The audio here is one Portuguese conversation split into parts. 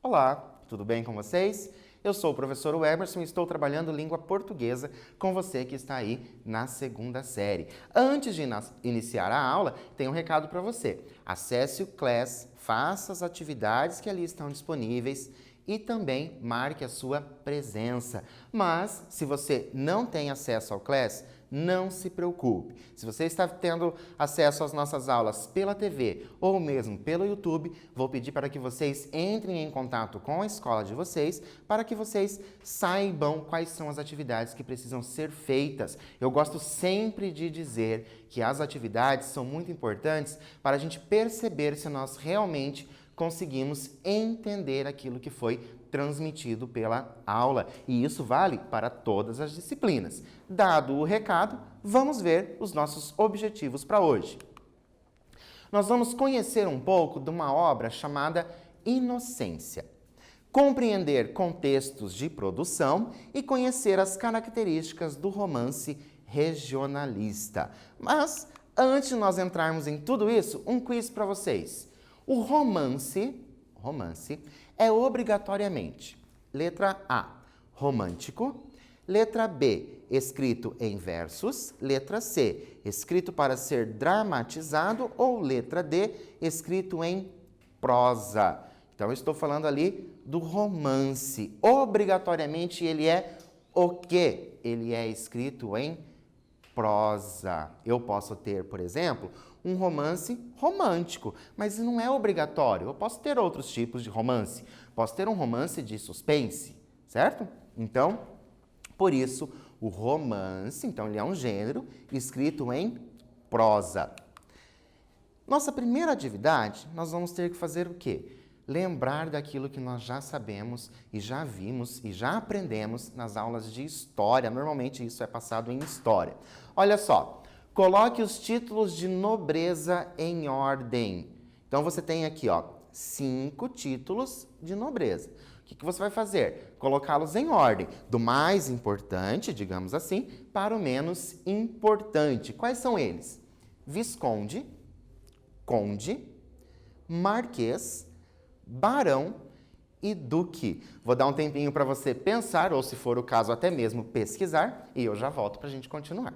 Olá, tudo bem com vocês? Eu sou o professor Emerson e estou trabalhando língua portuguesa com você que está aí na segunda série. Antes de iniciar a aula, tem um recado para você. Acesse o Class, faça as atividades que ali estão disponíveis e também marque a sua presença. Mas, se você não tem acesso ao Class, não se preocupe. Se você está tendo acesso às nossas aulas pela TV ou mesmo pelo YouTube, vou pedir para que vocês entrem em contato com a escola de vocês para que vocês saibam quais são as atividades que precisam ser feitas. Eu gosto sempre de dizer que as atividades são muito importantes para a gente perceber se nós realmente conseguimos entender aquilo que foi transmitido pela aula. E isso vale para todas as disciplinas. Dado o recado, vamos ver os nossos objetivos para hoje. Nós vamos conhecer um pouco de uma obra chamada Inocência, compreender contextos de produção e conhecer as características do romance regionalista. Mas, antes de nós entrarmos em tudo isso, um quiz para vocês. O romance é obrigatoriamente, letra A, romântico, letra B, escrito em versos, letra C, escrito para ser dramatizado ou letra D, escrito em prosa. Então, eu estou falando ali do romance. Obrigatoriamente, ele é o quê? Ele é escrito em prosa. Eu posso ter, por exemplo, um romance romântico, mas não é obrigatório. Eu posso ter outros tipos de romance. Posso ter um romance de suspense, certo? Então, por isso, o romance, então, ele é um gênero escrito em prosa. Nossa primeira atividade, nós vamos ter que fazer o quê? Lembrar daquilo que nós já sabemos e já vimos e já aprendemos nas aulas de história. Normalmente isso é passado em história. Olha só, coloque os títulos de nobreza em ordem. Então você tem aqui, 5 títulos de nobreza. O que você vai fazer? Colocá-los em ordem, do mais importante, digamos assim, para o menos importante. Quais são eles? Visconde, conde, marquês, barão e duque. Vou dar um tempinho para você pensar, ou se for o caso até mesmo pesquisar, e eu já volto para a gente continuar.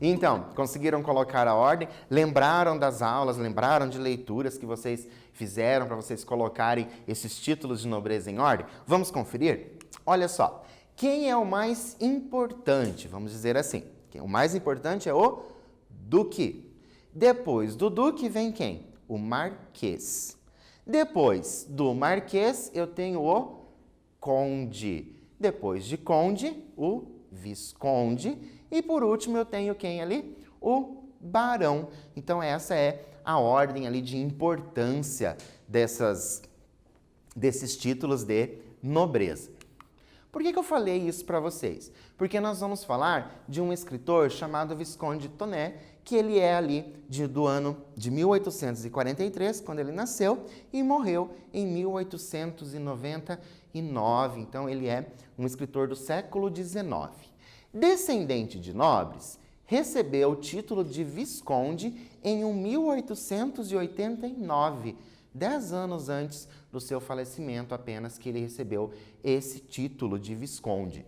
Então, conseguiram colocar a ordem? Lembraram das aulas, lembraram de leituras que vocês fizeram para vocês colocarem esses títulos de nobreza em ordem? Vamos conferir? Olha só, Quem é o mais importante? Vamos dizer assim. O mais importante é o duque. Depois do duque vem quem? O marquês. Depois do marquês, eu tenho o conde. Depois de conde, o visconde. E por último, eu tenho quem ali? O barão. Então, essa é a ordem ali de importância desses títulos de nobreza. Por que eu falei isso para vocês? Porque nós vamos falar de um escritor chamado Visconde de Tonné, que ele é ali do ano de 1843, quando ele nasceu, e morreu em 1899. Então, ele é um escritor do século XIX. Descendente de nobres, recebeu o título de Visconde em 1889, 10 anos antes do seu falecimento, apenas que ele recebeu esse título de Visconde.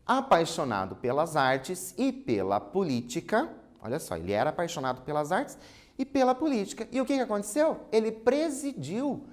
Apaixonado pelas artes e pela política, olha só, ele era apaixonado pelas artes e pela política. E o que aconteceu? Ele presidiu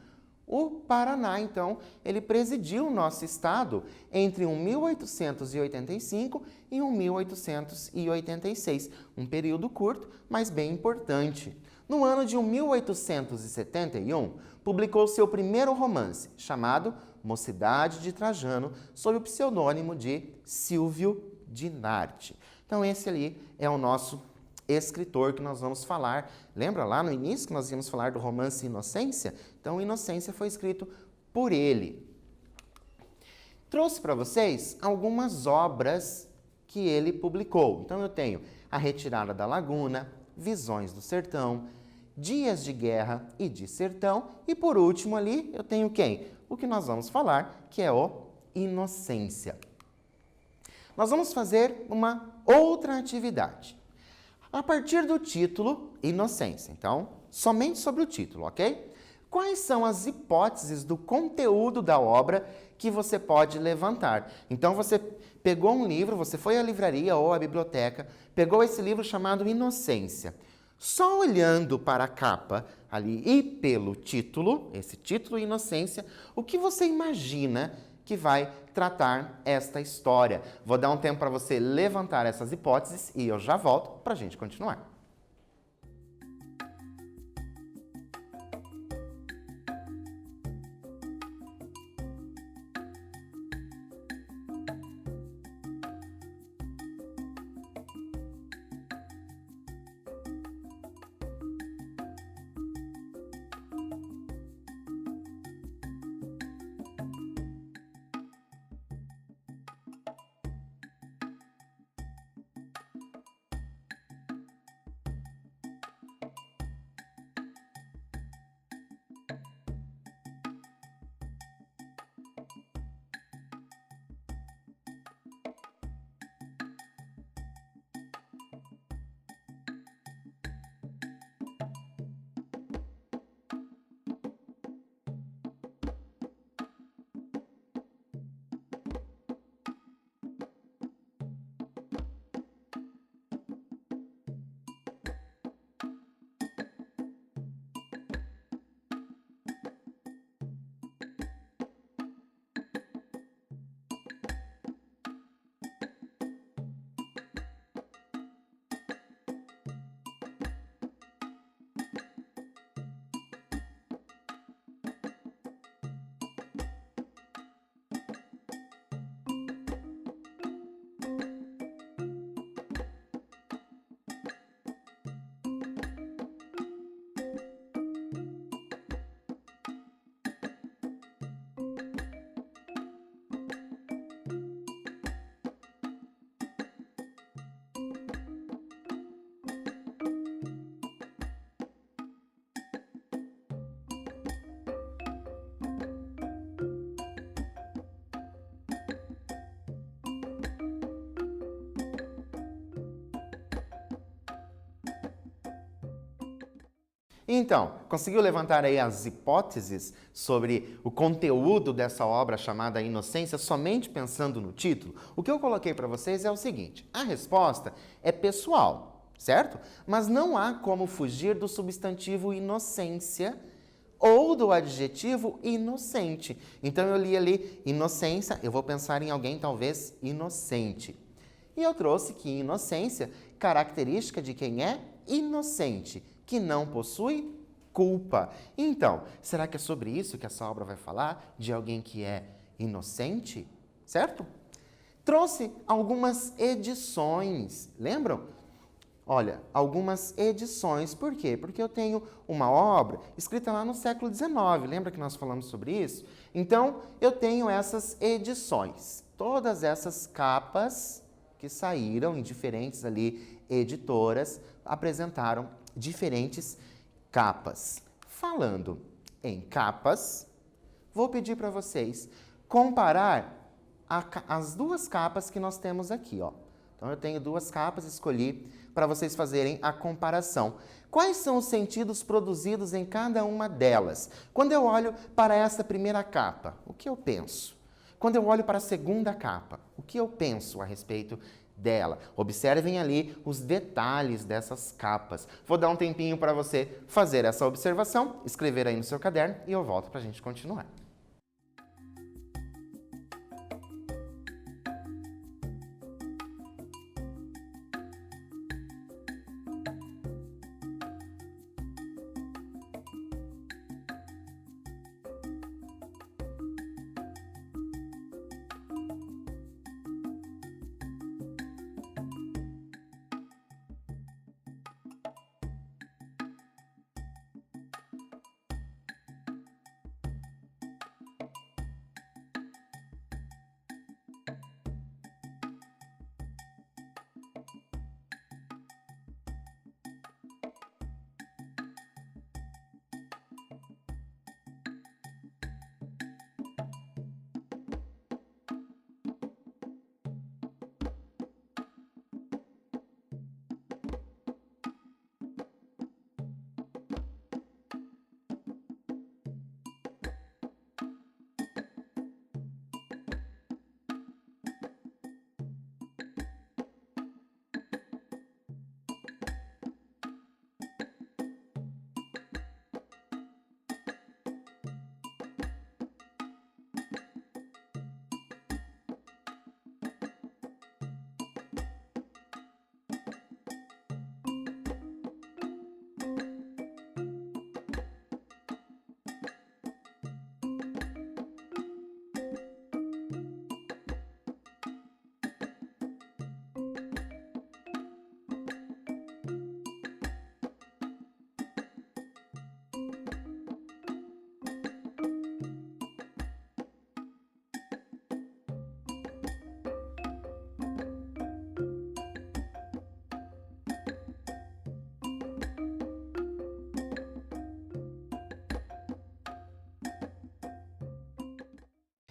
o Paraná. Então, ele presidiu o nosso estado entre 1885 e 1886. Um período curto, mas bem importante. No ano de 1871, publicou seu primeiro romance, chamado Mocidade de Trajano, sob o pseudônimo de Silvio Dinardi. Então, esse ali é o nosso escritor que nós vamos falar. Lembra lá no início que nós íamos falar do romance Inocência? Então, Inocência foi escrito por ele. Trouxe para vocês algumas obras que ele publicou. Então, eu tenho A Retirada da Laguna, Visões do Sertão, Dias de Guerra e de Sertão. E por último ali, eu tenho quem? O que nós vamos falar, que é o Inocência. Nós vamos fazer uma outra atividade. A partir do título, Inocência. Então, somente sobre o título, ok? Quais são as hipóteses do conteúdo da obra que você pode levantar? Então, você pegou um livro, você foi à livraria ou à biblioteca, pegou esse livro chamado Inocência. Só olhando para a capa ali e pelo título, esse título Inocência, o que você imagina que vai tratar esta história? Vou dar um tempo para você levantar essas hipóteses e eu já volto para a gente continuar. Então, conseguiu levantar aí as hipóteses sobre o conteúdo dessa obra chamada Inocência somente pensando no título? O que eu coloquei para vocês é o seguinte: a resposta é pessoal, certo? Mas não há como fugir do substantivo inocência ou do adjetivo inocente. Então eu li ali inocência, eu vou pensar em alguém talvez inocente. E eu trouxe que inocência, característica de quem é inocente, que não possui culpa. Então, será que é sobre isso que essa obra vai falar? De alguém que é inocente? Certo? Trouxe algumas edições, lembram? Olha, algumas edições. Por quê? Porque eu tenho uma obra escrita lá no século XIX. Lembra que nós falamos sobre isso? Então, eu tenho essas edições. Todas essas capas que saíram em diferentes ali editoras apresentaram diferentes capas. Falando em capas, vou pedir para vocês comparar as duas capas que nós temos aqui, ó. Então, eu tenho duas capas, escolhi para vocês fazerem a comparação. Quais são os sentidos produzidos em cada uma delas? Quando eu olho para essa primeira capa, o que eu penso? Quando eu olho para a segunda capa, o que eu penso a respeito dela? Observem ali os detalhes dessas capas. Vou dar um tempinho para você fazer essa observação, escrever aí no seu caderno e eu volto para a gente continuar.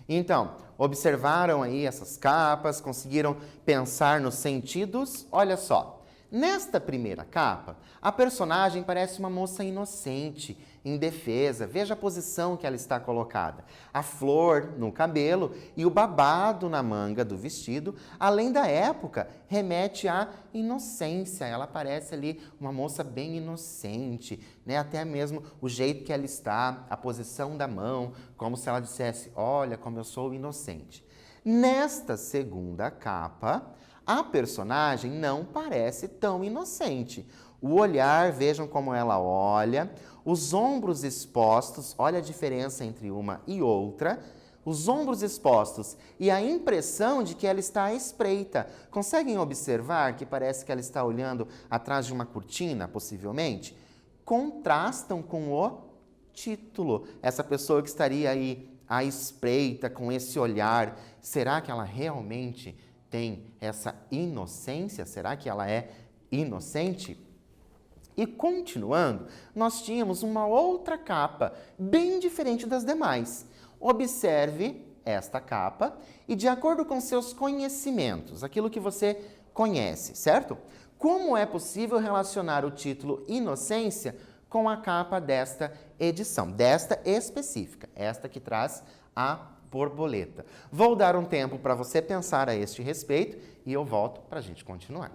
Então, observaram aí essas capas, conseguiram pensar nos sentidos? Olha só, nesta primeira capa, a personagem parece uma moça inocente, indefesa. Veja a posição que ela está colocada. A flor no cabelo e o babado na manga do vestido, além da época, remete à inocência. Ela parece ali uma moça bem inocente, né? Até mesmo o jeito que ela está, a posição da mão, como se ela dissesse, olha como eu sou inocente. Nesta segunda capa, a personagem não parece tão inocente. O olhar, vejam como ela olha, os ombros expostos, olha a diferença entre uma e outra, os ombros expostos e a impressão de que ela está à espreita. Conseguem observar que parece que ela está olhando atrás de uma cortina, possivelmente? Contrastam com o título. Essa pessoa que estaria aí à espreita, com esse olhar, será que ela realmente tem essa inocência? Será que ela é inocente? E continuando, nós tínhamos uma outra capa, bem diferente das demais. Observe esta capa e, de acordo com seus conhecimentos, aquilo que você conhece, certo? Como é possível relacionar o título Inocência com a capa desta edição, desta específica, esta que traz a borboleta? Vou dar um tempo para você pensar a este respeito e eu volto para a gente continuar.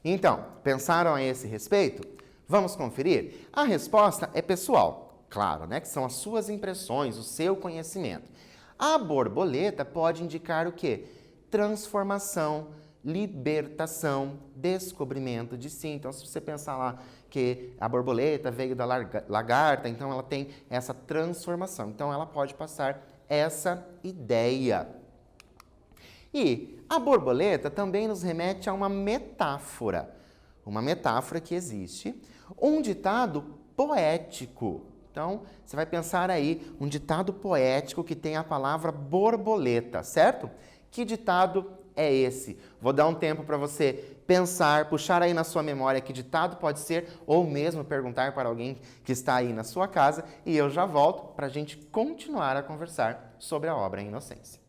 Então, pensaram a esse respeito? Vamos conferir? A resposta é pessoal, claro, né? Que são as suas impressões, o seu conhecimento. A borboleta pode indicar o quê? Transformação, libertação, descobrimento de si. Então, se você pensar lá que a borboleta veio da lagarta, então ela tem essa transformação. Então, ela pode passar essa ideia. E a borboleta também nos remete a uma metáfora que existe, um ditado poético. Então, você vai pensar aí um ditado poético que tem a palavra borboleta, certo? Que ditado é esse? Vou dar um tempo para você pensar, puxar aí na sua memória que ditado pode ser, ou mesmo perguntar para alguém que está aí na sua casa, e eu já volto para a gente continuar a conversar sobre a obra Inocência.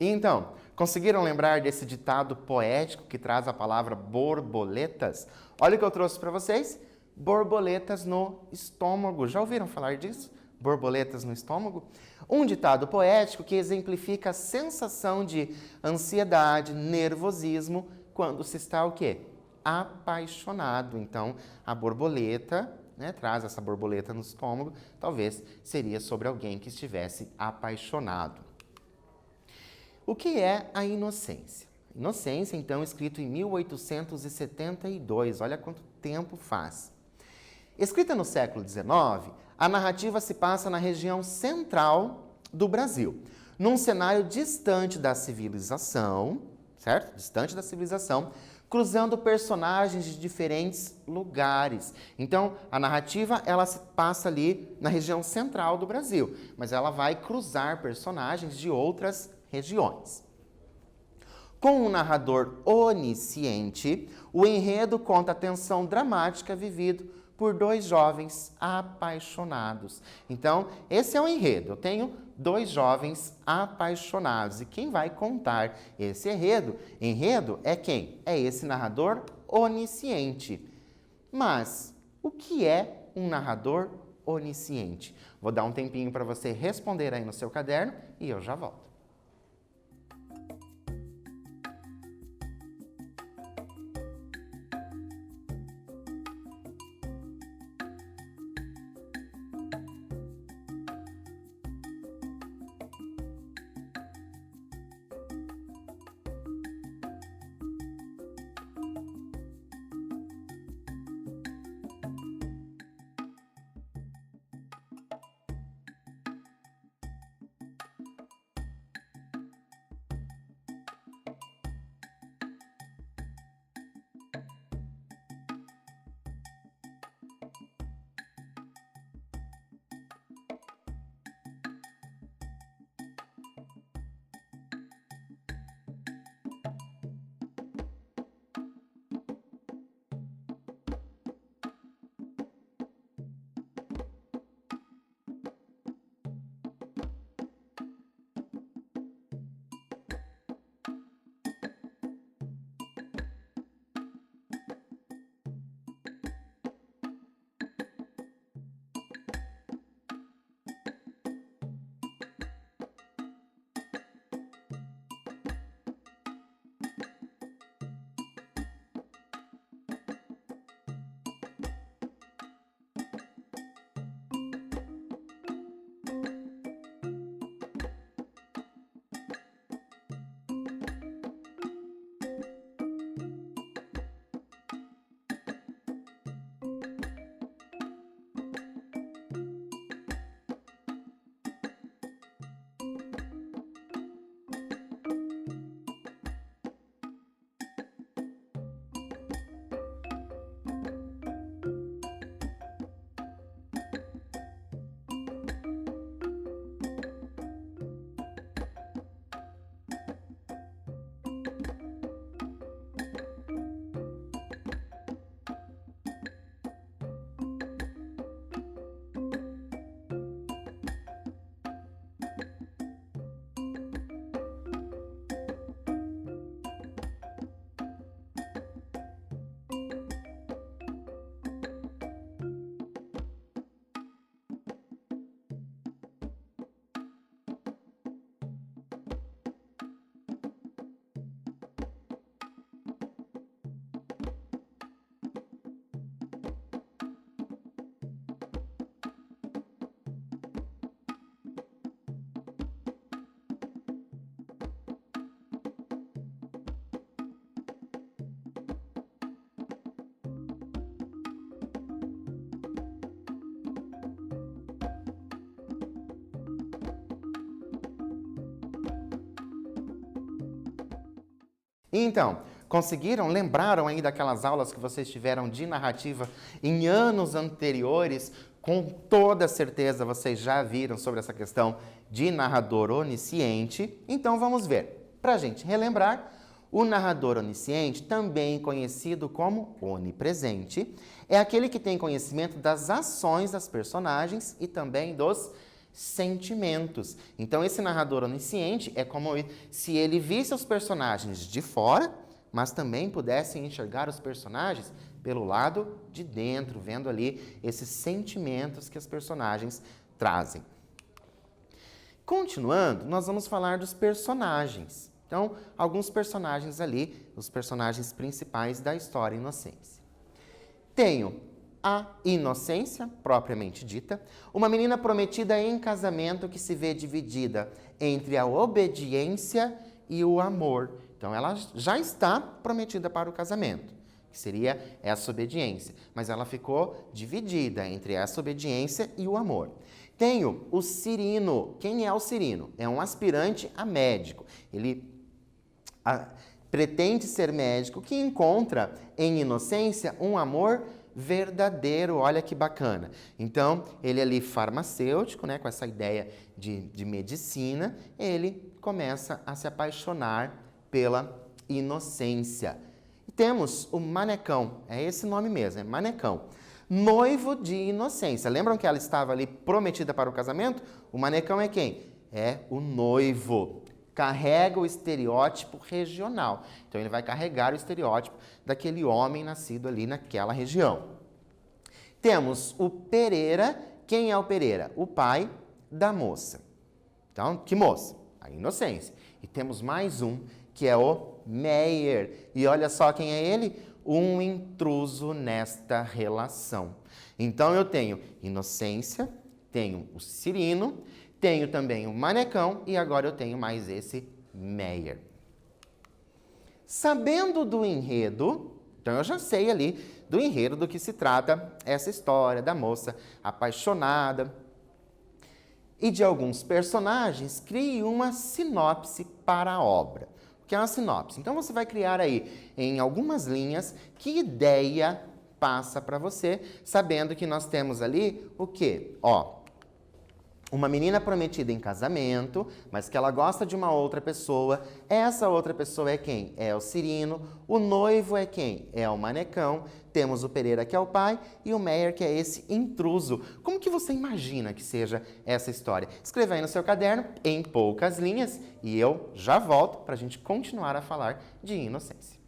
Então, conseguiram lembrar desse ditado poético que traz a palavra borboletas? Olha o que eu trouxe para vocês. Borboletas no estômago. Já ouviram falar disso? Borboletas no estômago? Um ditado poético que exemplifica a sensação de ansiedade, nervosismo, quando se está o quê? Apaixonado. Então, a borboleta, né, traz essa borboleta no estômago, talvez seria sobre alguém que estivesse apaixonado. O que é a inocência? Inocência, então, escrito em 1872, olha quanto tempo faz. Escrita no século XIX, a narrativa se passa na região central do Brasil, num cenário distante da civilização, certo? Distante da civilização, cruzando personagens de diferentes lugares. Então, a narrativa, ela se passa ali na região central do Brasil, mas ela vai cruzar personagens de outras regiões. Com um narrador onisciente, o enredo conta a tensão dramática vivida por dois jovens apaixonados. Então, esse é o enredo. Eu tenho dois jovens apaixonados. E quem vai contar esse enredo é quem? É esse narrador onisciente. Mas o que é um narrador onisciente? Vou dar um tempinho para você responder aí no seu caderno e eu já volto. Então, conseguiram? Lembraram aí daquelas aulas que vocês tiveram de narrativa em anos anteriores? Com toda certeza vocês já viram sobre essa questão de narrador onisciente. Então vamos ver. Para a gente relembrar, o narrador onisciente, também conhecido como onipresente, é aquele que tem conhecimento das ações das personagens e também dos sentimentos. Então esse narrador onisciente é como se ele visse os personagens de fora, mas também pudesse enxergar os personagens pelo lado de dentro, vendo ali esses sentimentos que as personagens trazem. Continuando, nós vamos falar dos personagens. Então, alguns personagens ali, os personagens principais da história Inocência. Tenho a Inocência, propriamente dita, uma menina prometida em casamento que se vê dividida entre a obediência e o amor. Então, ela já está prometida para o casamento, que seria essa obediência, mas ela ficou dividida entre essa obediência e o amor. Tenho o Cirino. Quem é o Cirino? É um aspirante a médico. Ele pretende ser médico que encontra em Inocência um amor verdadeiro. Olha que bacana. Então, ele ali farmacêutico, né, com essa ideia de medicina, ele começa a se apaixonar pela Inocência. E temos o Manecão, é esse nome mesmo, é Manecão. Noivo de Inocência. Lembram que ela estava ali prometida para o casamento? O Manecão é quem? É o noivo. Carrega o estereótipo regional. Então, ele vai carregar o estereótipo daquele homem nascido ali naquela região. Temos o Pereira. Quem é o Pereira? O pai da moça. Então, que moça? A Inocência. E temos mais um, que é o Meyer. E olha só quem é ele? Um intruso nesta relação. Então, eu tenho Inocência, tenho o Cirino, tenho também o Manecão e agora eu tenho mais esse Meyer. Sabendo do enredo, então eu já sei ali do enredo do que se trata essa história da moça apaixonada e de alguns personagens, crie uma sinopse para a obra. O que é uma sinopse? Então você vai criar aí em algumas linhas que ideia passa para você, sabendo que nós temos ali o quê? Ó, uma menina prometida em casamento, mas que ela gosta de uma outra pessoa. Essa outra pessoa é quem? É o Cirino. O noivo é quem? É o Manecão. Temos o Pereira, que é o pai, e o Meyer, que é esse intruso. Como que você imagina que seja essa história? Escreva aí no seu caderno, em poucas linhas, e eu já volto para a gente continuar a falar de Inocência.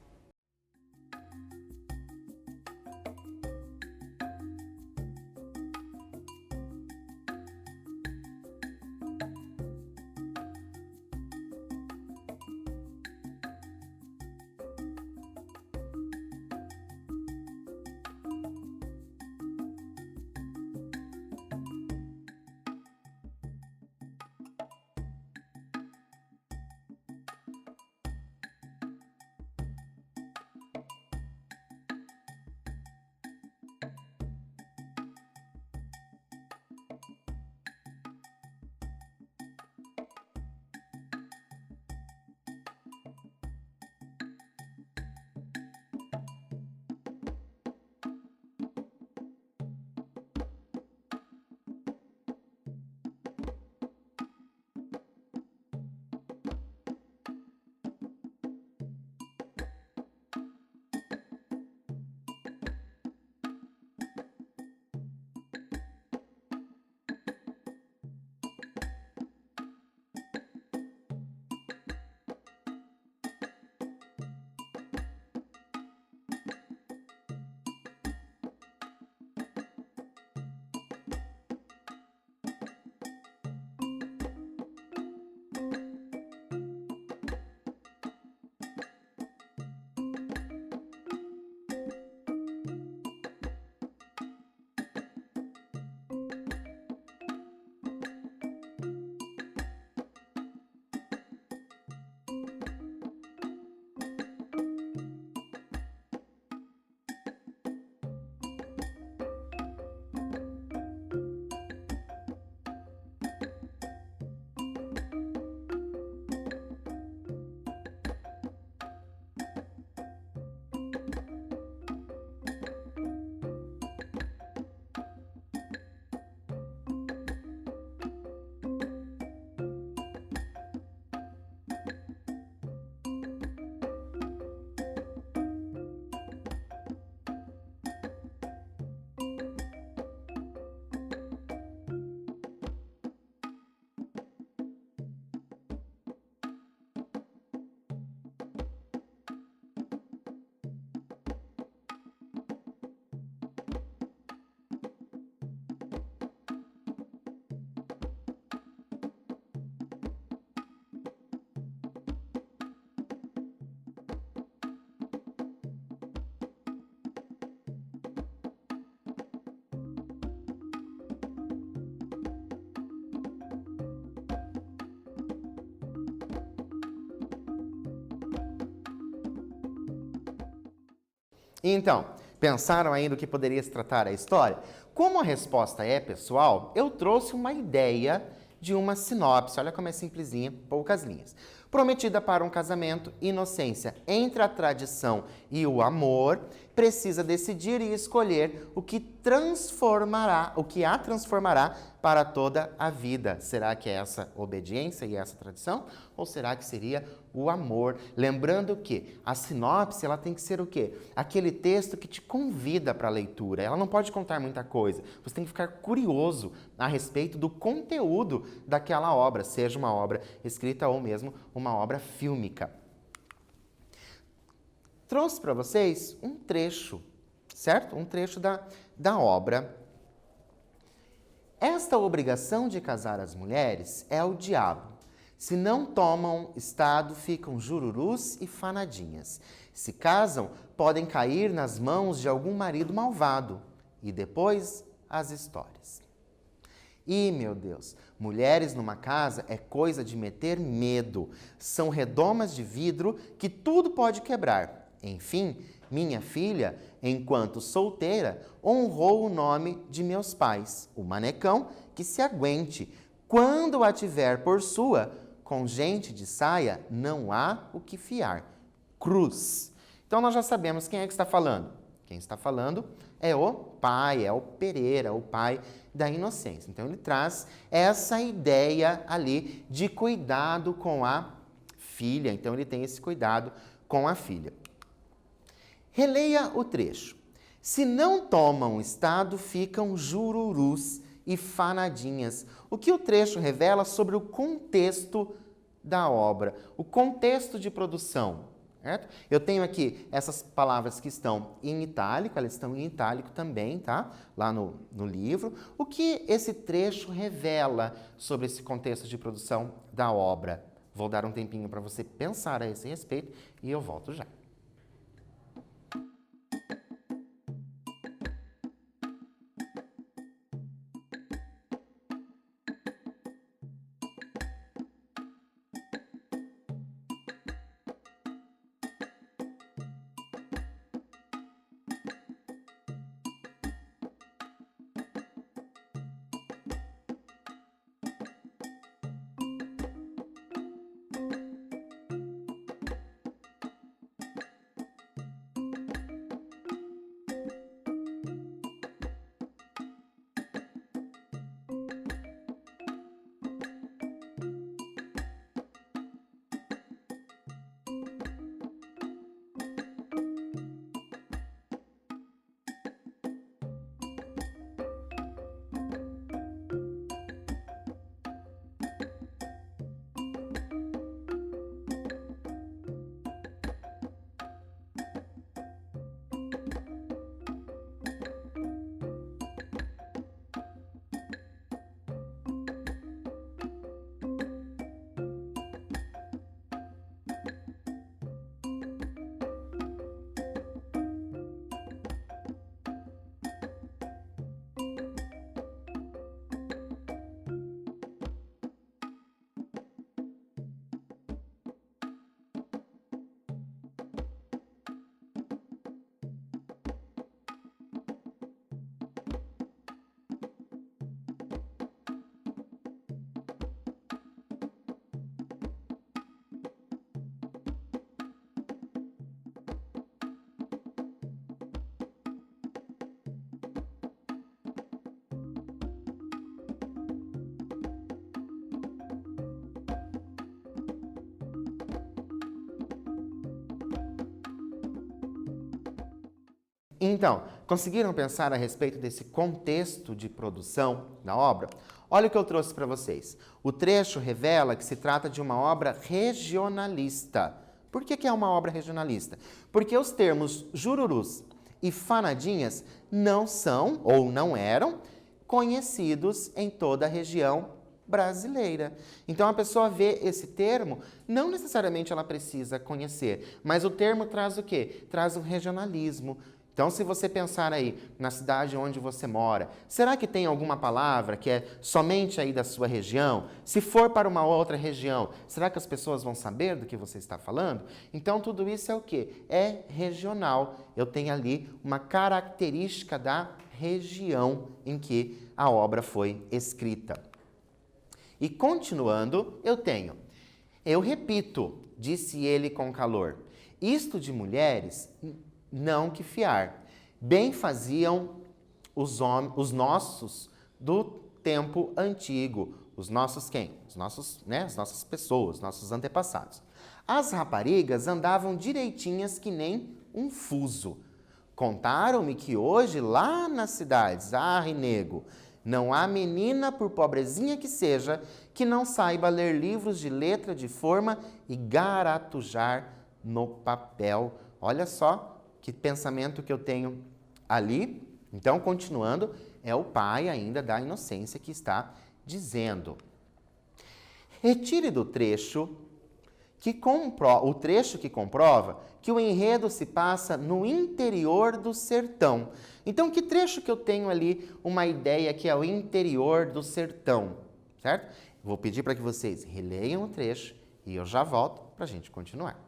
Então, pensaram aí no que poderia se tratar a história? Como a resposta é pessoal, eu trouxe uma ideia de uma sinopse. Olha como é simplesinha, poucas linhas. Prometida para um casamento, Inocência, entre a tradição e o amor, precisa decidir e escolher o que a transformará para toda a vida. Será que é essa obediência e essa tradição? Ou será que seria o amor? Lembrando que a sinopse, ela tem que ser o quê? Aquele texto que te convida para a leitura. Ela não pode contar muita coisa. Você tem que ficar curioso a respeito do conteúdo daquela obra, seja uma obra escrita ou mesmo uma obra fílmica. Trouxe para vocês um trecho, certo? Um trecho da obra. Esta obrigação de casar as mulheres é o diabo. Se não tomam estado, ficam jururus e fanadinhas. Se casam, podem cair nas mãos de algum marido malvado. E depois, as histórias. Ih, meu Deus, mulheres numa casa é coisa de meter medo. São redomas de vidro que tudo pode quebrar. Enfim, minha filha, enquanto solteira, honrou o nome de meus pais, o manecão que se aguente. Quando a tiver por sua, com gente de saia, não há o que fiar. Cruz. Então, nós já sabemos quem é que está falando. Quem está falando é o pai, é o Pereira, o pai da Inocência. Então, ele traz essa ideia ali de cuidado com a filha. Então, ele tem esse cuidado com a filha. Releia o trecho. Se não tomam estado, ficam jururus e fanadinhas. O que o trecho revela sobre o contexto da obra, o contexto de produção. Certo? Eu tenho aqui essas palavras que estão em itálico, elas estão em itálico também, tá? Lá no livro. O que esse trecho revela sobre esse contexto de produção da obra? Vou dar um tempinho para você pensar a esse respeito e eu volto já. Então, conseguiram pensar a respeito desse contexto de produção da obra? Olha o que eu trouxe para vocês. O trecho revela que se trata de uma obra regionalista. Por que é uma obra regionalista? Porque os termos jururus e fanadinhas não são, ou não eram, conhecidos em toda a região brasileira. Então, a pessoa vê esse termo, não necessariamente ela precisa conhecer, mas o termo traz o quê? Traz um regionalismo, Então, se você pensar aí na cidade onde você mora, será que tem alguma palavra que é somente aí da sua região? Se for para uma outra região, será que as pessoas vão saber do que você está falando? Então, tudo isso é o quê? É regional. Eu tenho ali uma característica da região em que a obra foi escrita. E continuando, eu repito, disse ele com calor, isto de mulheres não que fiar. Bem faziam os nossos do tempo antigo. Os nossos quem? Os nossos, né? As nossas pessoas, nossos antepassados. As raparigas andavam direitinhas que nem um fuso. Contaram-me que hoje, lá nas cidades, nego, não há menina, por pobrezinha que seja, que não saiba ler livros de letra, de forma e garatujar no papel. Olha só que pensamento que eu tenho ali. Então, continuando, é o pai ainda da inocência que está dizendo. Retire do trecho o trecho que comprova que o enredo se passa no interior do sertão. Então, que trecho que eu tenho ali uma ideia que é o interior do sertão, certo? Vou pedir para que vocês releiam o trecho e eu já volto para a gente continuar.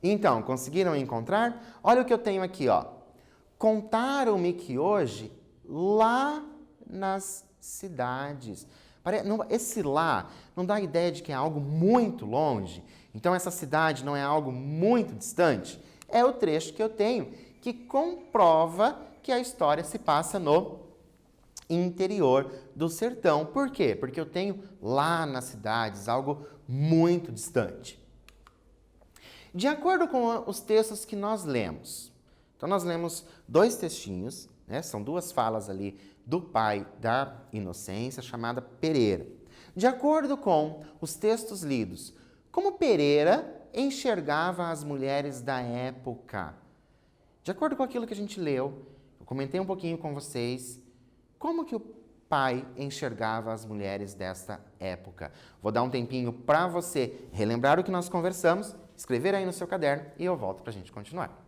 Então, conseguiram encontrar? Olha o que eu tenho aqui, ó. Contaram-me que hoje, lá nas cidades. Esse lá não dá a ideia de que é algo muito longe. Então, essa cidade não é algo muito distante. É o trecho que eu tenho que comprova que a história se passa no interior do sertão. Por quê? Porque eu tenho lá nas cidades algo muito distante. De acordo com os textos que nós lemos, então nós lemos dois textinhos, né? São duas falas ali do pai da inocência, chamada Pereira. De acordo com os textos lidos, como Pereira enxergava as mulheres da época? De acordo com aquilo que a gente leu, eu comentei um pouquinho com vocês, como que o pai enxergava as mulheres desta época? Vou dar um tempinho para você relembrar o que nós conversamos, escrever aí no seu caderno e eu volto para a gente continuar.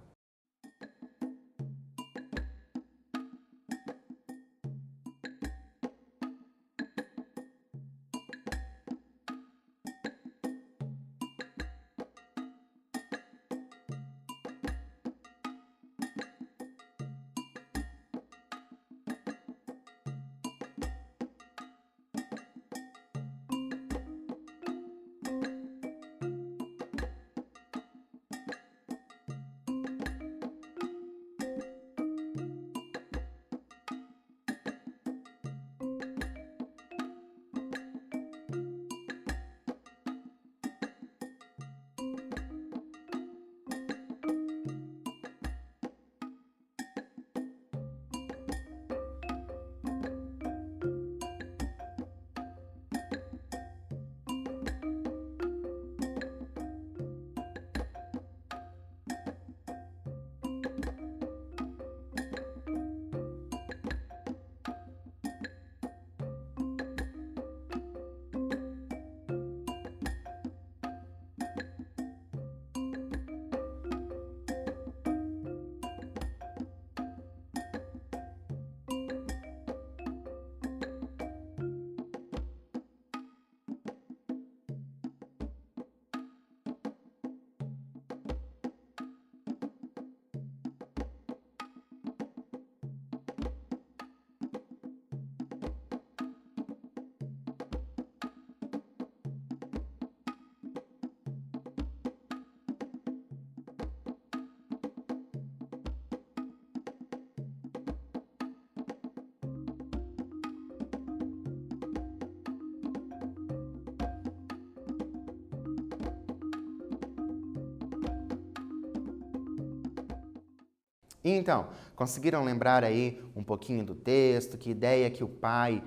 Então, conseguiram lembrar aí um pouquinho do texto? Que ideia que o pai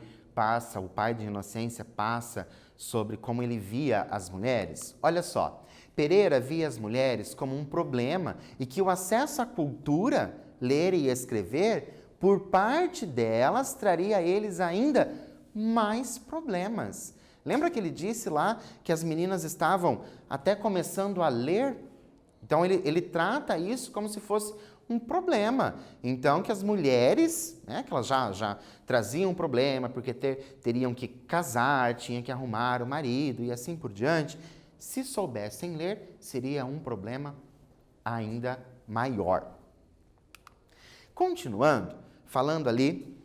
de Inocência passa sobre como ele via as mulheres? Olha só, Pereira via as mulheres como um problema e que o acesso à cultura, ler e escrever, por parte delas, traria a eles ainda mais problemas. Lembra que ele disse lá que as meninas estavam até começando a ler? Então, ele trata isso como se fosse um problema. Então, que as mulheres, né, que elas já traziam um problema, porque teriam que casar, tinham que arrumar o marido e assim por diante, se soubessem ler, seria um problema ainda maior. Continuando, falando ali,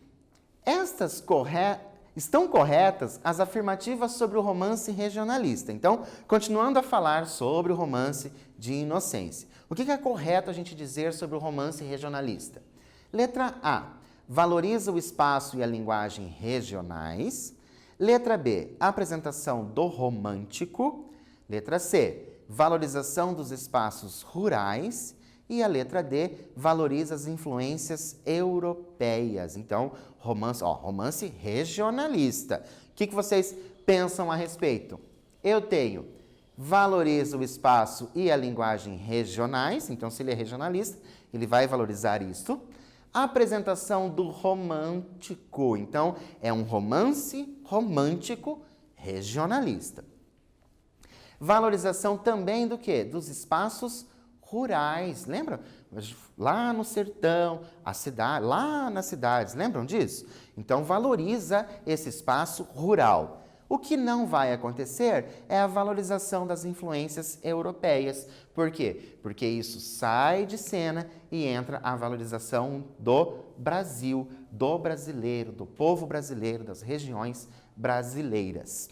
estão corretas as afirmativas sobre o romance regionalista. Então, continuando a falar sobre o romance de Inocência. O que é correto a gente dizer sobre o romance regionalista? Letra A, valoriza o espaço e a linguagem regionais. Letra B, apresentação do romântico. Letra C, valorização dos espaços rurais. E a letra D, valoriza as influências europeias. Então, romance regionalista. O que vocês pensam a respeito? Eu tenho valoriza o espaço e a linguagem regionais. Então, se ele é regionalista, ele vai valorizar isso. Apresentação do romântico. Então, é um romance romântico regionalista. Valorização também do quê? Dos espaços rurais, lembram? Lá no sertão, lá nas cidades, lembram disso? Então, valoriza esse espaço rural. O que não vai acontecer é a valorização das influências europeias. Por quê? Porque isso sai de cena e entra a valorização do Brasil, do brasileiro, do povo brasileiro, das regiões brasileiras.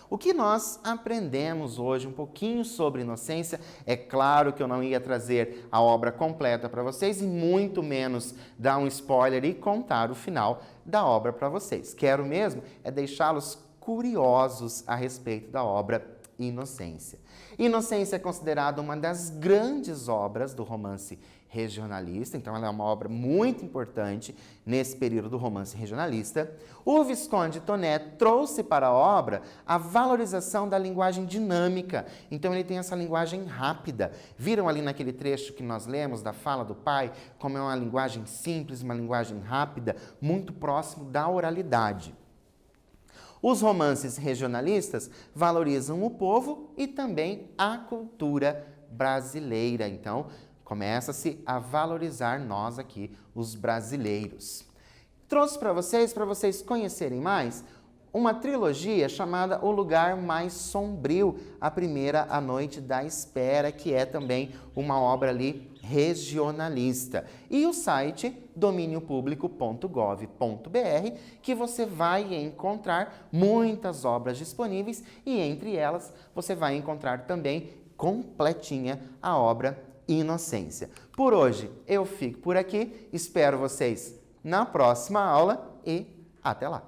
O que nós aprendemos hoje um pouquinho sobre Inocência, é claro que eu não ia trazer a obra completa para vocês e muito menos dar um spoiler e contar o final da obra para vocês. Quero mesmo é deixá-los curiosos a respeito da obra Inocência. Inocência é considerada uma das grandes obras do romance regionalista, então ela é uma obra muito importante nesse período do romance regionalista. O Visconde Toné trouxe para a obra a valorização da linguagem dinâmica, então ele tem essa linguagem rápida. Viram ali naquele trecho que nós lemos da fala do pai, como é uma linguagem simples, uma linguagem rápida, muito próximo da oralidade. Os romances regionalistas valorizam o povo e também a cultura brasileira. Então, começa-se a valorizar nós aqui, os brasileiros. Trouxe para vocês conhecerem mais, uma trilogia chamada O Lugar Mais Sombrio, a primeira, A Noite da Espera, que é também uma obra ali regionalista. E o site dominiopublico.gov.br, que você vai encontrar muitas obras disponíveis e entre elas você vai encontrar também completinha a obra Inocência. Por hoje eu fico por aqui, espero vocês na próxima aula e até lá!